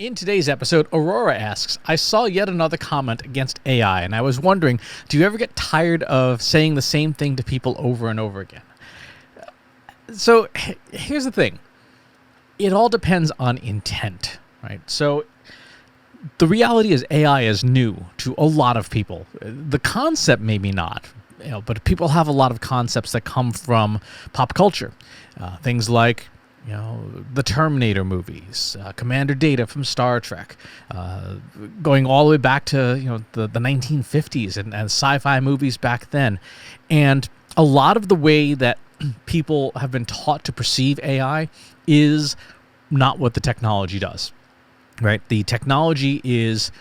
In today's episode, Aurora asks, I saw yet another comment against AI, and I was wondering, do you ever get tired of saying the same thing to people over and over again? So here's the thing. It all depends on intent, right? So the reality is AI is new to a lot of people. The concept maybe not, but people have a lot of concepts that come from pop culture. Things like the Terminator movies, Commander Data from Star Trek, going all the way back to the 1950s and sci-fi movies back then. And a lot of the way that people have been taught to perceive AI is not what the technology does, right? The technology is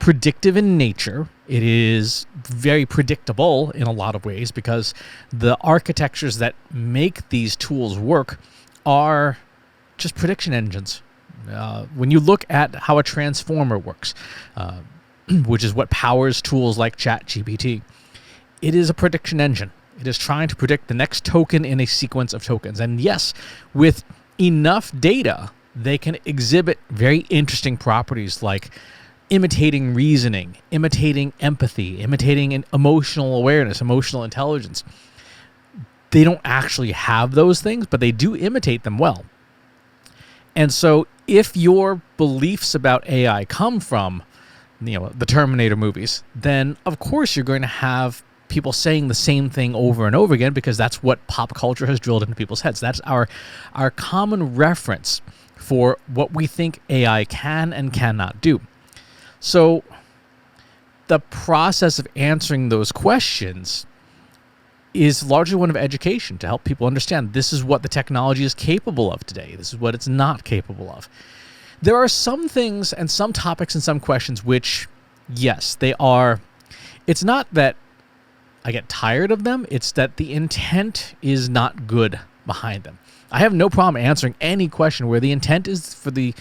predictive in nature. It is very predictable in a lot of ways because the architectures that make these tools work are just prediction engines. When you look at how a transformer works, which is what powers tools like ChatGPT, it is a prediction engine. It is trying to predict the next token in a sequence of tokens. And yes, with enough data, they can exhibit very interesting properties like imitating reasoning, imitating empathy, imitating emotional awareness, emotional intelligence. They don't actually have those things, but they do imitate them well. And so if your beliefs about AI come from, the Terminator movies, then of course you're going to have people saying the same thing over and over again because that's what pop culture has drilled into people's heads. That's our common reference for what we think AI can and cannot do. So the process of answering those questions is largely one of education to help people understand this is what the technology is capable of today. This is what it's not capable of. There are some things and some topics and some questions which, yes, they are. It's not that I get tired of them. It's that the intent is not good behind them. I have no problem answering any question where the intent is for the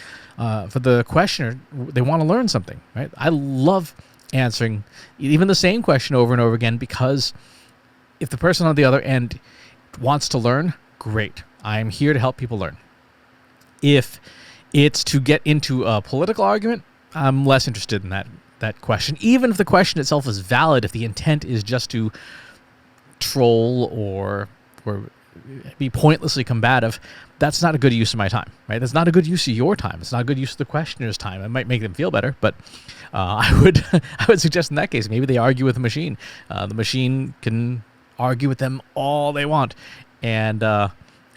questioner, they want to learn something, right? I love answering even the same question over and over again because if the person on the other end wants to learn, great. I'm here to help people learn. If it's to get into a political argument, I'm less interested in that question. Even if the question itself is valid, if the intent is just to troll or be pointlessly combative, that's not a good use of my time, right? That's not a good use of your time. It's not a good use of the questioner's time. It might make them feel better, but I would suggest in that case, maybe they argue with the machine. The machine can argue with them all they want, and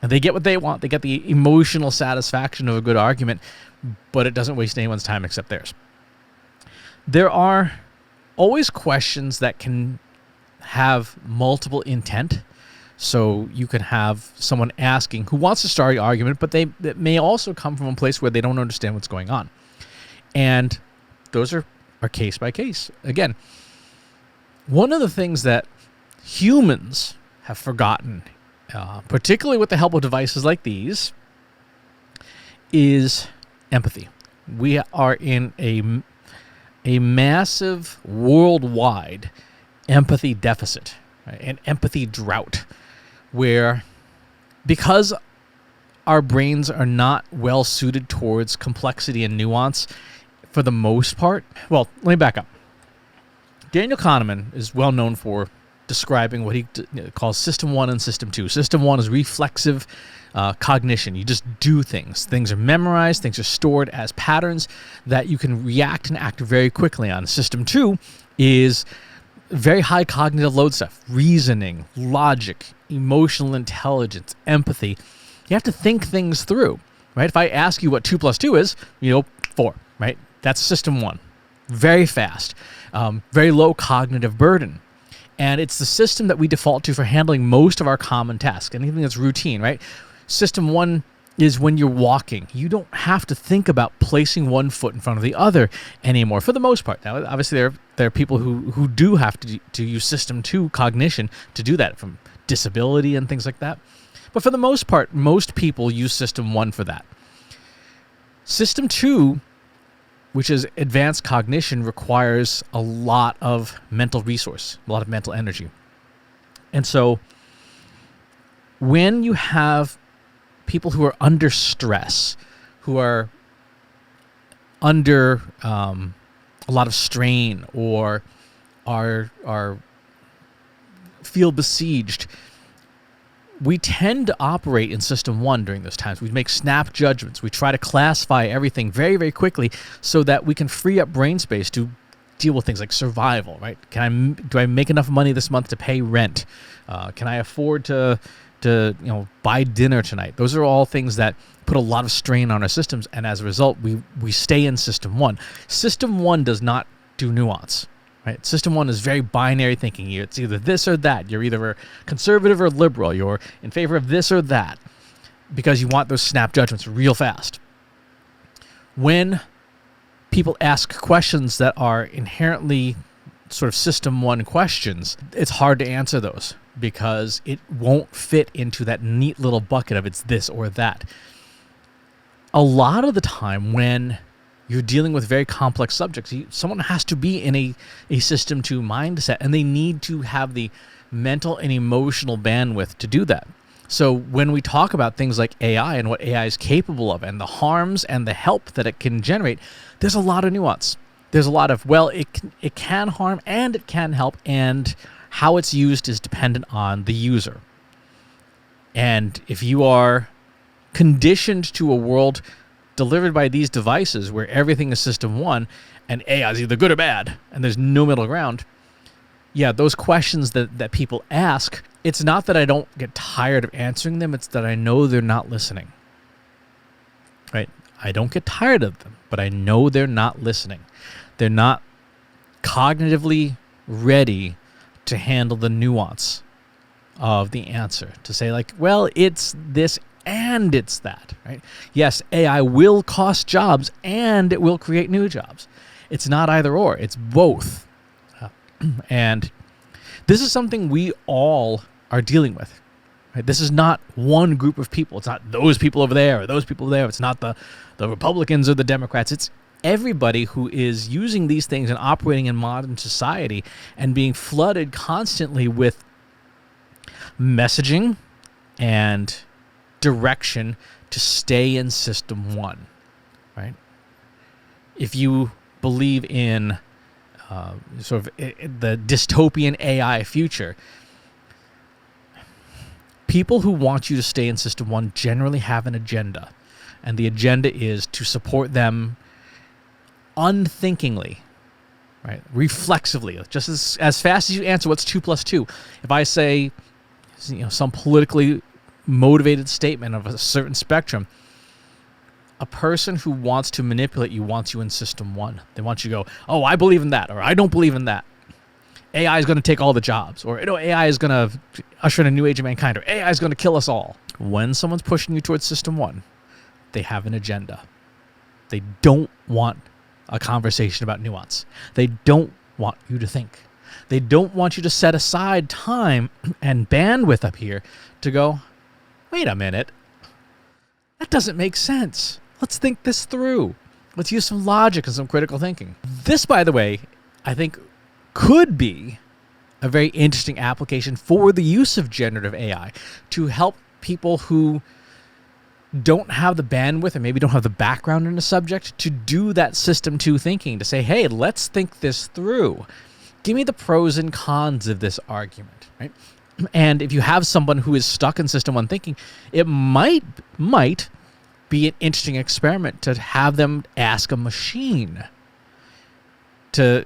they get what they want. They get the emotional satisfaction of a good argument, but it doesn't waste anyone's time except theirs. There are always questions that can have multiple intent. So you can have someone asking who wants to start an argument, but that may also come from a place where they don't understand what's going on. And those are case by case. Again, one of the things that humans have forgotten, particularly with the help of devices like these, is empathy. We are in a massive worldwide empathy deficit, right? An empathy drought, where because our brains are not well suited towards complexity and nuance for the most part. Well, let me back up. Daniel Kahneman is well known for describing what he calls System 1 and System 2. System 1 is reflexive cognition. You just do things. Things are memorized. Things are stored as patterns that you can react and act very quickly on. System 2 is very high cognitive load stuff. Reasoning, logic, emotional intelligence, empathy. You have to think things through, right? If I ask you what 2 plus 2 is, 4, right? That's System 1. Very fast. Very low cognitive burden. And it's the system that we default to for handling most of our common tasks, anything that's routine, right? System 1 is when you're walking. You don't have to think about placing one foot in front of the other anymore, for the most part. Now, obviously, there are people who do have to use System 2 cognition to do that, from disability and things like that. But for the most part, most people use System 1 for that. System 2, which is advanced cognition, requires a lot of mental resource, a lot of mental energy. And so when you have people who are under stress, who are under a lot of strain or are feel besieged, we tend to operate in system one during those times. We make snap judgments. We try to classify everything very, very quickly so that we can free up brain space to deal with things like survival, right? Do I make enough money this month to pay rent? Can I afford to buy dinner tonight? Those are all things that put a lot of strain on our systems, and as a result, we stay in system one. System one does not do nuance. Right? System one is very binary thinking. It's either this or that. You're either conservative or liberal. You're in favor of this or that because you want those snap judgments real fast. When people ask questions that are inherently sort of system one questions, it's hard to answer those because it won't fit into that neat little bucket of it's this or that. A lot of the time when you're dealing with very complex subjects, someone has to be in a system two mindset, and they need to have the mental and emotional bandwidth to do that. So when we talk about things like AI and what AI is capable of and the harms and the help that it can generate, there's a lot of nuance. There's a lot of, well, it can harm and it can help, and how it's used is dependent on the user. And if you are conditioned to a world delivered by these devices where everything is system one and AI is either good or bad and there's no middle ground, yeah, those questions that people ask, it's not that I don't get tired of answering them, it's that I know they're not listening. Right? I don't get tired of them, but I know they're not listening. They're not cognitively ready to handle the nuance of the answer, to say like, well, it's this and it's that, right? Yes, AI will cost jobs and it will create new jobs. It's not either or, it's both. And this is something we all are dealing with. Right? This is not one group of people. It's not those people over there or those people there. It's not the Republicans or the Democrats. It's everybody who is using these things and operating in modern society and being flooded constantly with messaging and direction to stay in system one, right? If you believe in sort of the dystopian AI future, people who want you to stay in system one generally have an agenda, and the agenda is to support them unthinkingly, right? Reflexively, just as fast as you answer what's 2 + 2. If I say, some politically motivated statement of a certain spectrum, a person who wants to manipulate you wants you in system one. They want you to go, oh, I believe in that, or I don't believe in that. AI is going to take all the jobs, or AI is going to usher in a new age of mankind, or AI is going to kill us all. When someone's pushing you towards system one, they have an agenda. They don't want a conversation about nuance. They don't want you to think. They don't want you to set aside time and bandwidth up here to go, wait a minute, that doesn't make sense. Let's think this through. Let's use some logic and some critical thinking. This, by the way, I think could be a very interesting application for the use of generative AI to help people who don't have the bandwidth and maybe don't have the background in the subject to do that system two thinking, to say, hey, let's think this through. Give me the pros and cons of this argument, right? And if you have someone who is stuck in system one thinking, it might be an interesting experiment to have them ask a machine to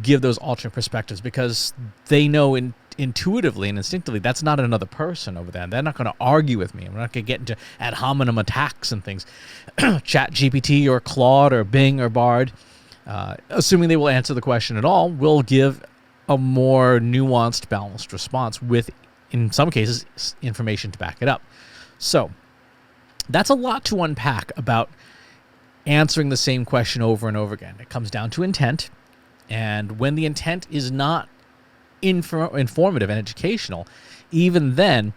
give those alternate perspectives, because they know intuitively and instinctively that's not another person over there. They're not going to argue with me. I'm not going to get into ad hominem attacks and things. ChatGPT or Claude or Bing or Bard, assuming they will answer the question at all, will give a more nuanced, balanced response with, in some cases, information to back it up. So that's a lot to unpack about answering the same question over and over again. It comes down to intent, and when the intent is not informative and educational, even then,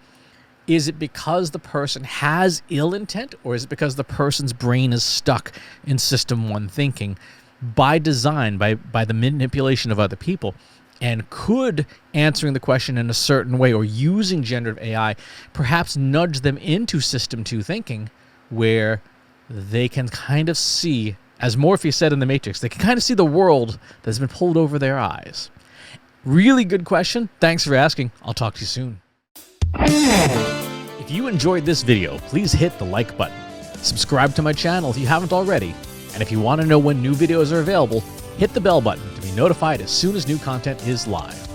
is it because the person has ill intent, or is it because the person's brain is stuck in system one thinking by design, by the manipulation of other people? And could answering the question in a certain way or using generative AI perhaps nudge them into system two thinking, where they can kind of see As Morpheus said in The Matrix, they can kind of see the world that's been pulled over their eyes. Really good question. Thanks for asking. I'll talk to you soon. If you enjoyed this video, please hit the like button. Subscribe to my channel if you haven't already. And if you want to know when new videos are available, hit the bell button to be notified as soon as new content is live.